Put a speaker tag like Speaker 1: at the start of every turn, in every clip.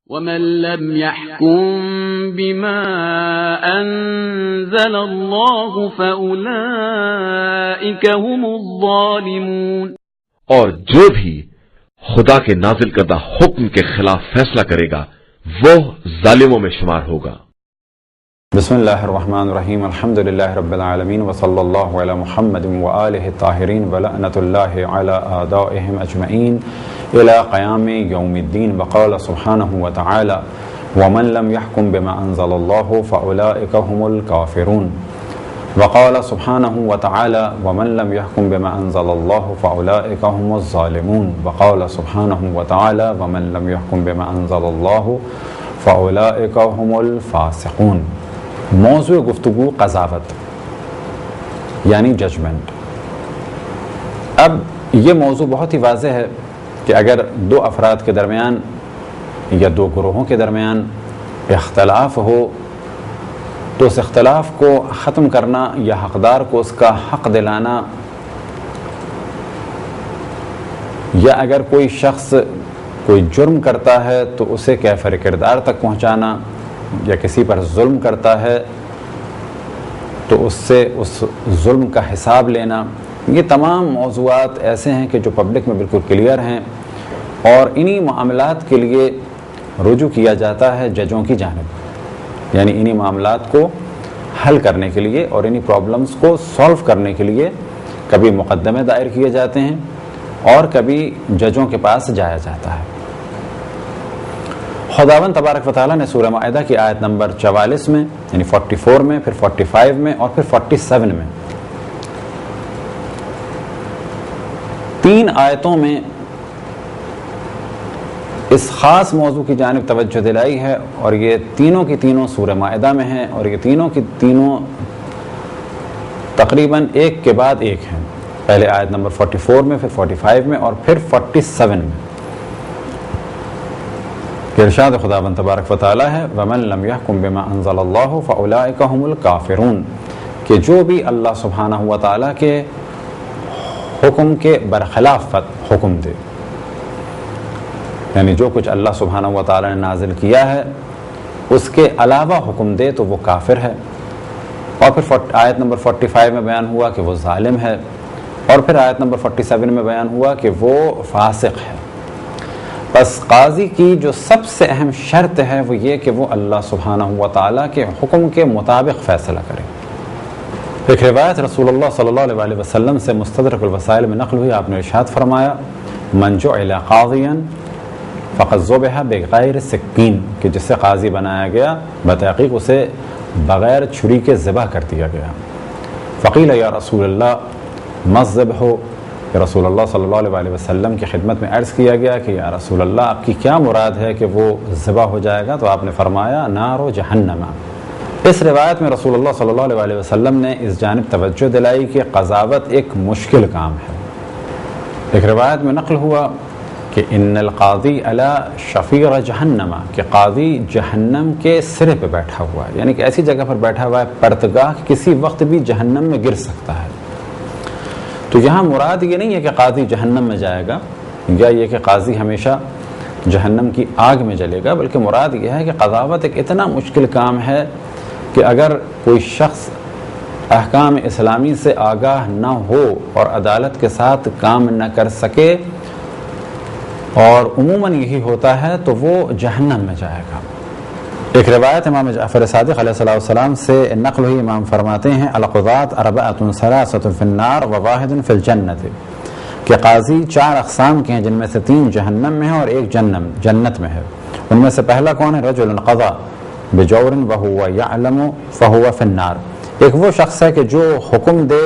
Speaker 1: ومن لم يحكم بما أنزل الله فأولئك هم الظالمون،
Speaker 2: اور جو بھی خدا کے نازل کردہ حکم کے خلاف فیصلہ کرے گا وہ ظالموں میں شمار ہوگا۔
Speaker 3: بسم اللہ الرحمن الرحیم، الحمدللہ رب العالمین، وصلی اللہ علی محمد وآلہ الطاہرین، ولعنۃ اللہ علی اعدائہم اجمعین الی قیام یوم الدین۔ وقال سبحانہ وتعالی ومن لم يحكم بما انزل اللہ فاولئک هم الکافرون۔ وقال سبحانہ وتعالی ومن لم يحكم بما انزل اللہ فاولئک هم الظالمون۔ وقال سبحانہ وتعالی ومن لم يحكم بما انزل اللہ فاولئک هم الفاسقون۔ موضوع گفتگو قضاوت یعنی ججمنٹ۔ اب یہ موضوع بہت ہی واضح ہے کہ اگر دو افراد کے درمیان یا دو گروہوں کے درمیان اختلاف ہو تو اس اختلاف کو ختم کرنا یا حقدار کو اس کا حق دلانا، یا اگر کوئی شخص کوئی جرم کرتا ہے تو اسے کیفر کردار تک پہنچانا، یا کسی پر ظلم کرتا ہے تو اس سے اس ظلم کا حساب لینا، یہ تمام موضوعات ایسے ہیں کہ جو پبلک میں بالکل کلیئر ہیں، اور انہی معاملات کے لیے رجوع کیا جاتا ہے ججوں کی جانب، یعنی انہی معاملات کو حل کرنے کے لیے اور انہی پرابلمز کو سولو کرنے کے لیے کبھی مقدمے دائر کیے جاتے ہیں اور کبھی ججوں کے پاس جایا جاتا ہے۔ خداوند تبارک و تعالیٰ نے سورہ مائدہ کی آیت نمبر 44 میں، یعنی 44 میں، پھر 45 میں اور پھر 47 میں، 3 آیتوں میں اس خاص موضوع کی جانب توجہ دلائی ہے، اور یہ تینوں کی تینوں سورہ مائدہ میں ہیں، اور یہ تینوں کی تینوں تقریباً ایک کے بعد ایک ہیں، پہلے آیت نمبر 44 میں، پھر 45 میں اور پھر 47 میں۔ کہ ارشاد خداوند تبارک و تعالی ہے وَمَن لَمْ يَحْكُمْ بِمَا أَنزَلَ اللَّهُ فَأُولَئِكَ هُمُ الْكَافِرُونَ، کہ جو بھی اللہ سبحانہ و تعالی کے حکم کے برخلاف حکم دے، یعنی جو کچھ اللہ سبحانہ و تعالی نے نازل کیا ہے اس کے علاوہ حکم دے تو وہ کافر ہے، اور پھر آیت نمبر 45 میں بیان ہوا کہ وہ ظالم ہے، اور پھر آیت نمبر 47 میں بیان ہوا کہ وہ فاسق ہے۔ بس قاضی کی جو سب سے اہم شرط ہے وہ یہ کہ وہ اللہ سبحانہ و تعالیٰ کے حکم کے مطابق فیصلہ کرے۔ ایک روایت رسول اللہ صلی اللہ علیہ وسلم سے مستدرک الوسائل میں نقل ہوئی، آپ نے ارشاد فرمایا من جعل قاضیا فقد ذبح بغیر سکین، کہ جسے قاضی بنایا گیا بتحقیق اسے بغیر چھری کے ذبح کر دیا گیا۔ فقیل یا رسول اللہ ما الذبح، کہ رسول اللہ صلی اللہ علیہ وسلم کی خدمت میں عرض کیا گیا کہ یا رسول اللہ آپ کی کیا مراد ہے کہ وہ ذبح ہو جائے گا؟ تو آپ نے فرمایا نار و جہنم۔ اس روایت میں رسول اللہ صلی اللہ علیہ وسلم نے اس جانب توجہ دلائی کہ قضاوت ایک مشکل کام ہے۔ ایک روایت میں نقل ہوا کہ ان القاضی علی شفیر جہنم، کہ قاضی جہنم کے سرے پہ بیٹھا ہوا ہے، یعنی کہ ایسی جگہ پر بیٹھا ہوا ہے پرتگاہ کسی وقت بھی جہنم میں گر سکتا ہے۔ تو یہاں مراد یہ نہیں ہے کہ قاضی جہنم میں جائے گا یا یہ کہ قاضی ہمیشہ جہنم کی آگ میں جلے گا، بلکہ مراد یہ ہے کہ قضاوت ایک اتنا مشکل کام ہے کہ اگر کوئی شخص احکام اسلامی سے آگاہ نہ ہو اور عدالت کے ساتھ کام نہ کر سکے، اور عموماً یہی ہوتا ہے، تو وہ جہنم میں جائے گا۔ ایک روایت امام جعفر صادق علیہ السلام سے نقل ہوئی، امام فرماتے ہیں القضاة اربعۃ ثلاثۃ فی النار وواحد فی الجنۃ، کہ قاضی 4 اقسام کے ہیں جن میں سے 3 جہنم میں ہیں اور 1 جنت میں ہے۔ ان میں سے پہلا کون ہے؟ رجل قضى بجور وهو يعلم فهو فی النار، ایک وہ شخص ہے کہ جو حکم دے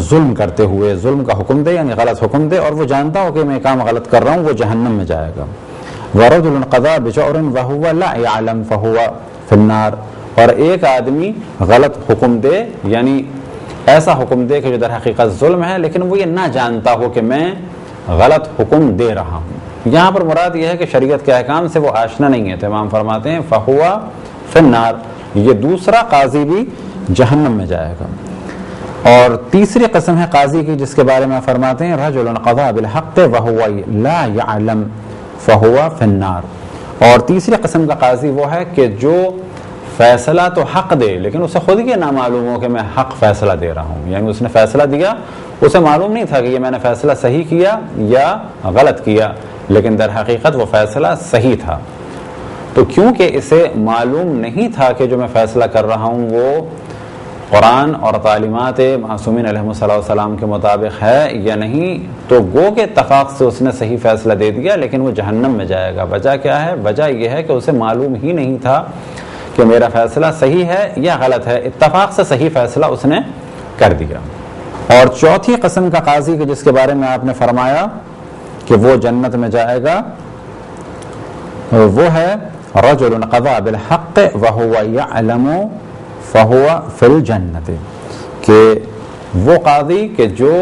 Speaker 3: ظلم کرتے ہوئے، ظلم کا حکم دے یعنی غلط حکم دے اور وہ جانتا ہو کہ میں کام غلط کر رہا ہوں، وہ جہنم میں جائے گا۔ ورجل قضى بجور وهو لا يعلم فهو في النار، اور ایک آدمی غلط حکم دے یعنی ایسا حکم دے کہ جو در حقیقت ظلم ہے لیکن وہ یہ نہ جانتا ہو کہ میں غلط حکم دے رہا ہوں۔ یہاں پر مراد یہ ہے کہ شریعت کے احکام سے وہ آشنا نہیں ہے، تو امام فرماتے ہیں فهو في النار، یہ دوسرا قاضی بھی جہنم میں جائے گا۔ اور تیسری قسم ہے قاضی کی جس کے بارے میں فرماتے ہیں رجل قضى بالحق وهو لا يعلم فهو في النار، اور تیسری قسم کا قاضی وہ ہے کہ جو فیصلہ تو حق دے لیکن اسے خود یہ نہ معلوم ہو کہ میں حق فیصلہ دے رہا ہوں، یعنی اس نے فیصلہ دیا، اسے معلوم نہیں تھا کہ یہ میں نے فیصلہ صحیح کیا یا غلط کیا، لیکن در حقیقت وہ فیصلہ صحیح تھا۔ تو کیونکہ اسے معلوم نہیں تھا کہ جو میں فیصلہ کر رہا ہوں وہ قرآن اور تعلیمات معصومین علیہ السلام کے مطابق ہے یا نہیں، تو گو کے اتفاق سے اس نے صحیح فیصلہ دے دیا لیکن وہ جہنم میں جائے گا۔ وجہ کیا ہے؟ وجہ یہ ہے کہ اسے معلوم ہی نہیں تھا کہ میرا فیصلہ صحیح ہے یا غلط ہے، اتفاق سے صحیح فیصلہ اس نے کر دیا۔ اور چوتھی قسم کا قاضی کہ جس کے بارے میں آپ نے فرمایا کہ وہ جنت میں جائے گا، وہ ہے رجل قضى بالحق وهو يعلم فهو في الجنت، کہ وہ قاضی کہ جو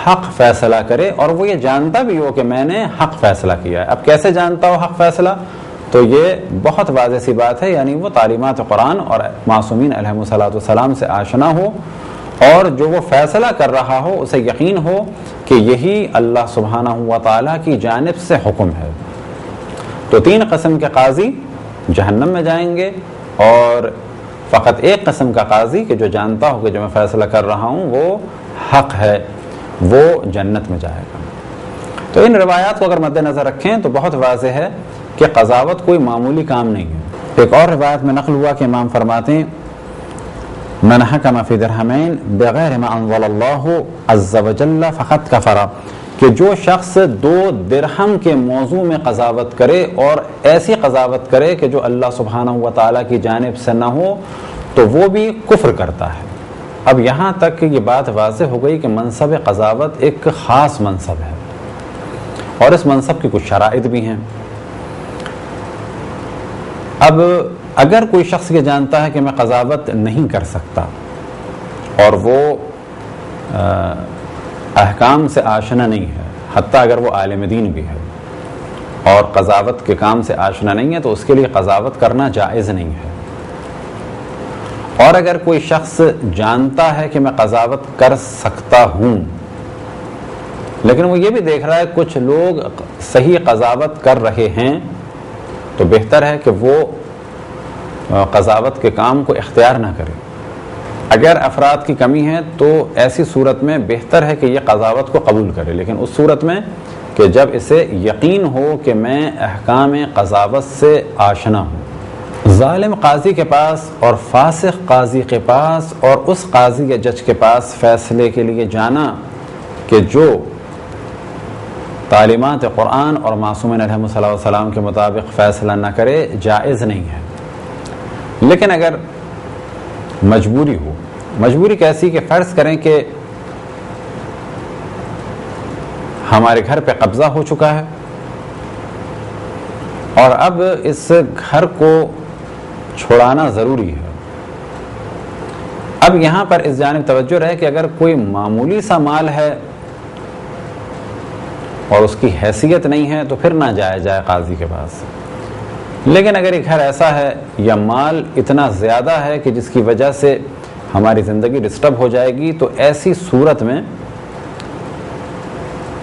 Speaker 3: حق فیصلہ کرے اور وہ یہ جانتا بھی ہو کہ میں نے حق فیصلہ کیا ہے۔ اب کیسے جانتا ہو حق فیصلہ؟ تو یہ بہت واضح سی بات ہے، یعنی وہ تعلیمات قرآن اور معصومین علیہ السلام سے آشنا ہو اور جو وہ فیصلہ کر رہا ہو اسے یقین ہو کہ یہی اللہ سبحانہ و تعالیٰ کی جانب سے حکم ہے۔ تو تین قسم کے قاضی جہنم میں جائیں گے اور فقط ایک قسم کا قاضی کہ جو جانتا ہو کہ جو میں فیصلہ کر رہا ہوں وہ حق ہے، وہ جنت میں جائے گا۔ تو ان روایات کو اگر مد نظر رکھیں تو بہت واضح ہے کہ قضاوت کوئی معمولی کام نہیں ہے۔ ایک اور روایت میں نقل ہوا کہ امام فرماتے ہیں من حکم فی درہمین بغیر ما انزل اللہ عز وجل فقد کفر، کہ جو شخص 2 درہم کے موضوع میں قضاوت کرے اور ایسی قضاوت کرے کہ جو اللہ سبحانہ و تعالیٰ کی جانب سے نہ ہو تو وہ بھی کفر کرتا ہے۔ اب یہاں تک کہ یہ بات واضح ہو گئی کہ منصب قضاوت ایک خاص منصب ہے اور اس منصب کی کچھ شرائط بھی ہیں۔ اب اگر کوئی شخص یہ جانتا ہے کہ میں قضاوت نہیں کر سکتا اور وہ احکام سے آشنا نہیں ہے، حتیٰ اگر وہ عالم دین بھی ہے اور قضاوت کے کام سے آشنا نہیں ہے تو اس کے لیے قضاوت کرنا جائز نہیں ہے۔ اور اگر کوئی شخص جانتا ہے کہ میں قضاوت کر سکتا ہوں لیکن وہ یہ بھی دیکھ رہا ہے کچھ لوگ صحیح قضاوت کر رہے ہیں تو بہتر ہے کہ وہ قضاوت کے کام کو اختیار نہ کرے۔ اگر افراد کی کمی ہے تو ایسی صورت میں بہتر ہے کہ یہ قضاوت کو قبول کرے، لیکن اس صورت میں کہ جب اسے یقین ہو کہ میں احکام قضاوت سے آشنا ہوں۔ ظالم قاضی کے پاس اور فاسق قاضی کے پاس اور اس قاضی یا جج کے پاس فیصلے کے لیے جانا کہ جو تعلیمات قرآن اور معصومین علیہ السلام کے مطابق فیصلہ نہ کرے جائز نہیں ہے۔ لیکن اگر مجبوری ہو، مجبوری کیسی کہ فرض کریں کہ ہمارے گھر پہ قبضہ ہو چکا ہے اور اب اس گھر کو چھوڑانا ضروری ہے۔ اب یہاں پر اس جانب توجہ رہے کہ اگر کوئی معمولی سا مال ہے اور اس کی حیثیت نہیں ہے تو پھر نہ جایا جائے قاضی کے پاس، لیکن اگر یہ گھر ایسا ہے یا مال اتنا زیادہ ہے کہ جس کی وجہ سے ہماری زندگی ڈسٹرب ہو جائے گی تو ایسی صورت میں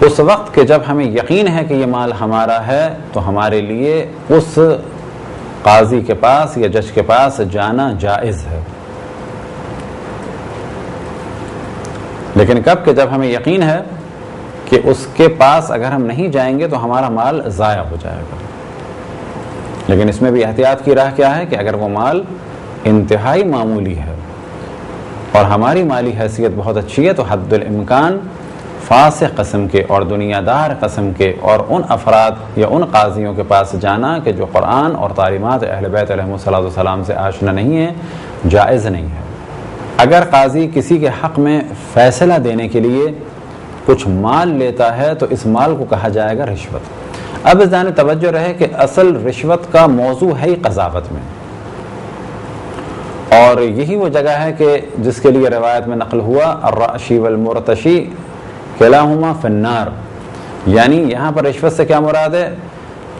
Speaker 3: اس وقت کہ جب ہمیں یقین ہے کہ یہ مال ہمارا ہے تو ہمارے لیے اس قاضی کے پاس یا جج کے پاس جانا جائز ہے۔ لیکن کب کہ جب ہمیں یقین ہے کہ اس کے پاس اگر ہم نہیں جائیں گے تو ہمارا مال ضائع ہو جائے گا۔ لیکن اس میں بھی احتیاط کی راہ کیا ہے کہ اگر وہ مال انتہائی معمولی ہے اور ہماری مالی حیثیت بہت اچھی ہے تو حد الامکان فاسق قسم کے اور دنیا دار قسم کے اور ان افراد یا ان قاضیوں کے پاس جانا کہ جو قرآن اور تعلیمات اہل بیت علیہ السلام سے آشنا نہیں ہے جائز نہیں ہے۔ اگر قاضی کسی کے حق میں فیصلہ دینے کے لیے کچھ مال لیتا ہے تو اس مال کو کہا جائے گا رشوت۔ اب اس جانب توجہ رہے کہ اصل رشوت کا موضوع ہے قضاوت میں، اور یہی وہ جگہ ہے کہ جس کے لیے روایت میں نقل ہوا الراشی والمرتشی کلاہما فی النار، یعنی یہاں پر رشوت سے کیا مراد ہے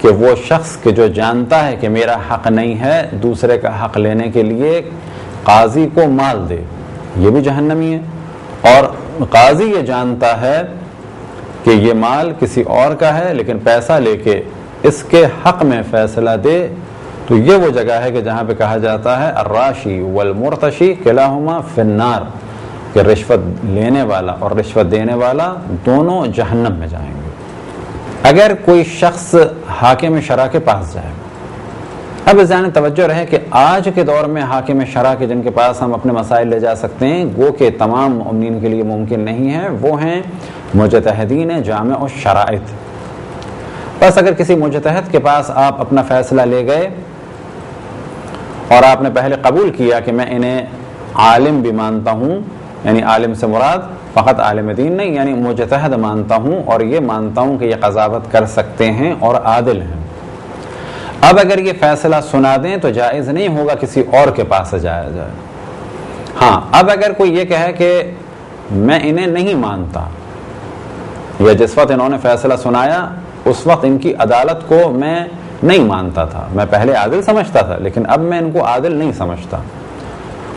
Speaker 3: کہ وہ شخص کہ جو جانتا ہے کہ میرا حق نہیں ہے دوسرے کا حق لینے کے لیے قاضی کو مال دے، یہ بھی جہنمی ہے، اور قاضی یہ جانتا ہے کہ یہ مال کسی اور کا ہے لیکن پیسہ لے کے اس کے حق میں فیصلہ دے تو یہ وہ جگہ ہے کہ جہاں پہ کہا جاتا ہے الراشی والمرتشی کلاہما فی النار، کہ رشوت لینے والا اور رشوت دینے والا دونوں جہنم میں جائیں گے۔ اگر کوئی شخص حاکم شرع کے پاس جائے، اب ذہن توجہ رہے کہ آج کے دور میں حاکم شرع کے جن کے پاس ہم اپنے مسائل لے جا سکتے ہیں وہ کہ تمام مؤمنین کے لیے ممکن نہیں ہے، وہ ہیں مجتہدین جامع الشرائط۔ بس اگر کسی مجتہد کے پاس آپ اپنا فیصلہ لے گئے اور آپ نے پہلے قبول کیا کہ میں انہیں عالم بھی مانتا ہوں، یعنی عالم سے مراد فقط عالم دین نہیں، یعنی مجتہد مانتا ہوں اور یہ مانتا ہوں کہ یہ قضاوت کر سکتے ہیں اور عادل ہیں، اب اگر یہ فیصلہ سنا دیں تو جائز نہیں ہوگا کسی اور کے پاس جایا جائے۔ ہاں، اب اگر کوئی یہ کہے کہ میں انہیں نہیں مانتا، یا جس وقت انہوں نے فیصلہ سنایا اس وقت ان کی عدالت کو میں نہیں مانتا تھا، میں پہلے عادل سمجھتا تھا لیکن اب میں ان کو عادل نہیں سمجھتا،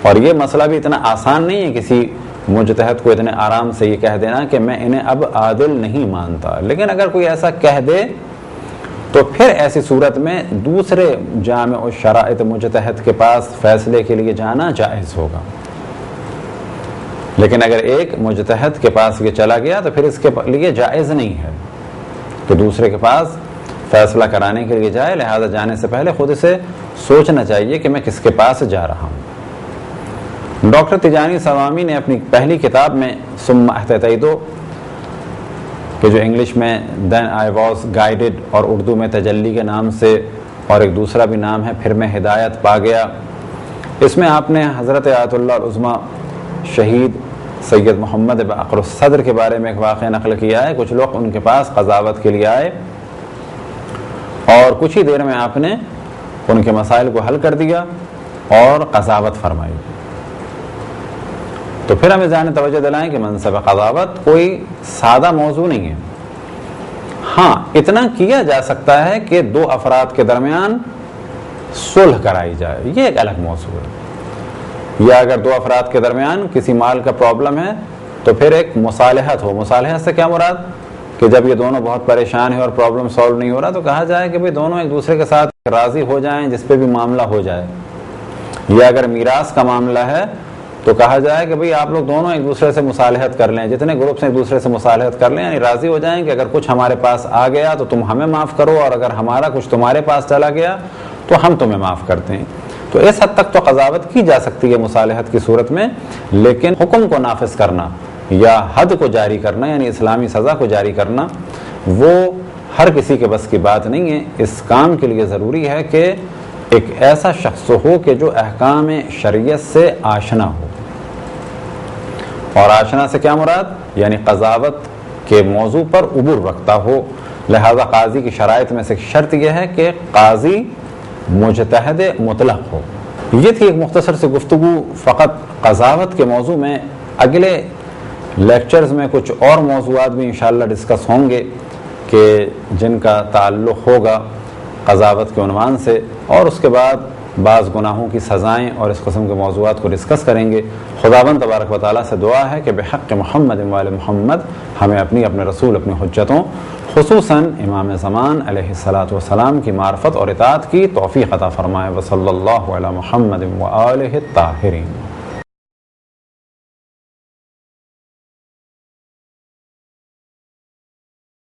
Speaker 3: اور یہ مسئلہ بھی اتنا آسان نہیں ہے کسی مجتہد کو اتنے آرام سے یہ کہہ دینا کہ میں انہیں اب عادل نہیں مانتا، لیکن اگر کوئی ایسا کہہ دے تو پھر ایسی صورت میں دوسرے جامع الشرائط مجتہد کے پاس فیصلے کے لیے جانا جائز ہوگا۔ لیکن اگر ایک مجتہد کے پاس یہ چلا گیا تو پھر اس کے لیے جائز نہیں ہے کہ دوسرے کے پاس فیصلہ کرانے کے لیے جائے، لہذا جانے سے پہلے خود اسے سوچنا چاہیے کہ میں کس کے پاس جا رہا ہوں۔ ڈاکٹر تجانی سوامی نے اپنی پہلی کتاب میں ثم اہتدیتو، کہ جو انگلش میں دین آئی واز گائیڈڈ اور اردو میں تجلی کے نام سے اور ایک دوسرا بھی نام ہے پھر میں ہدایت پا گیا، اس میں آپ نے حضرت آیت اللہ العظمیٰ شہید سید محمد باقر الصدر کے بارے میں ایک واقعہ نقل کیا ہے۔ کچھ لوگ ان کے پاس قضاوت کے لیے آئے اور کچھ ہی دیر میں آپ نے ان کے مسائل کو حل کر دیا اور قضاوت فرمائی۔ تو پھر ہمیں ذہن توجہ دلائیں کہ منصب قضاوت کوئی سادہ موضوع نہیں ہے۔ ہاں، اتنا کیا جا سکتا ہے کہ دو افراد کے درمیان صلح کرائی جائے، یہ ایک الگ موضوع ہے، یا اگر دو افراد کے درمیان کسی مال کا پرابلم ہے تو پھر ایک مصالحت ہو۔ مصالحت سے کیا مراد؟ کہ جب یہ دونوں بہت پریشان ہیں اور پرابلم سالو نہیں ہو رہا تو کہا جائے کہ بھئی دونوں ایک دوسرے کے ساتھ راضی ہو جائیں جس پہ بھی معاملہ ہو جائے، یا اگر میراث کا معاملہ ہے تو کہا جائے کہ بھئی آپ لوگ دونوں ایک دوسرے سے مصالحت کر لیں، جتنے گروپس ایک دوسرے سے مصالحت کر لیں، یعنی راضی ہو جائیں کہ اگر کچھ ہمارے پاس آ گیا تو تم ہمیں معاف کرو، اور اگر ہمارا کچھ تمہارے پاس چلا گیا تو ہم تمہیں معاف کرتے ہیں۔ تو اس حد تک تو قضاوت کی جا سکتی ہے مصالحت کی صورت میں، لیکن حکم کو نافذ کرنا یا حد کو جاری کرنا، یعنی اسلامی سزا کو جاری کرنا، وہ ہر کسی کے بس کی بات نہیں ہے۔ اس کام کے لیے ضروری ہے کہ ایک ایسا شخص ہو کہ جو احکام شریعت سے آشنا ہو، اور آشنا سے کیا مراد؟ یعنی قضاوت کے موضوع پر عبور رکھتا ہو۔ لہذا قاضی کی شرائط میں سے شرط یہ ہے کہ قاضی مجتہد مطلق ہو۔ یہ تھی ایک مختصر سی گفتگو فقط قضاوت کے موضوع میں۔ اگلے لیکچرز میں کچھ اور موضوعات بھی انشاءاللہ ڈسکس ہوں گے کہ جن کا تعلق ہوگا قضاوت کے عنوان سے، اور اس کے بعد بعض گناہوں کی سزائیں اور اس قسم کے موضوعات کو ڈسکس کریں گے۔ خداوند تبارک و تعالیٰ سے دعا ہے کہ بحق محمد وآل محمد ہمیں اپنے رسول، اپنی حجتوں، خصوصاً امام زمان علیہ الصلاۃ والسلام کی معرفت اور اطاعت کی توفیق عطا فرمائے۔ وصلی اللہ علی محمد وآلہ الطاہرین۔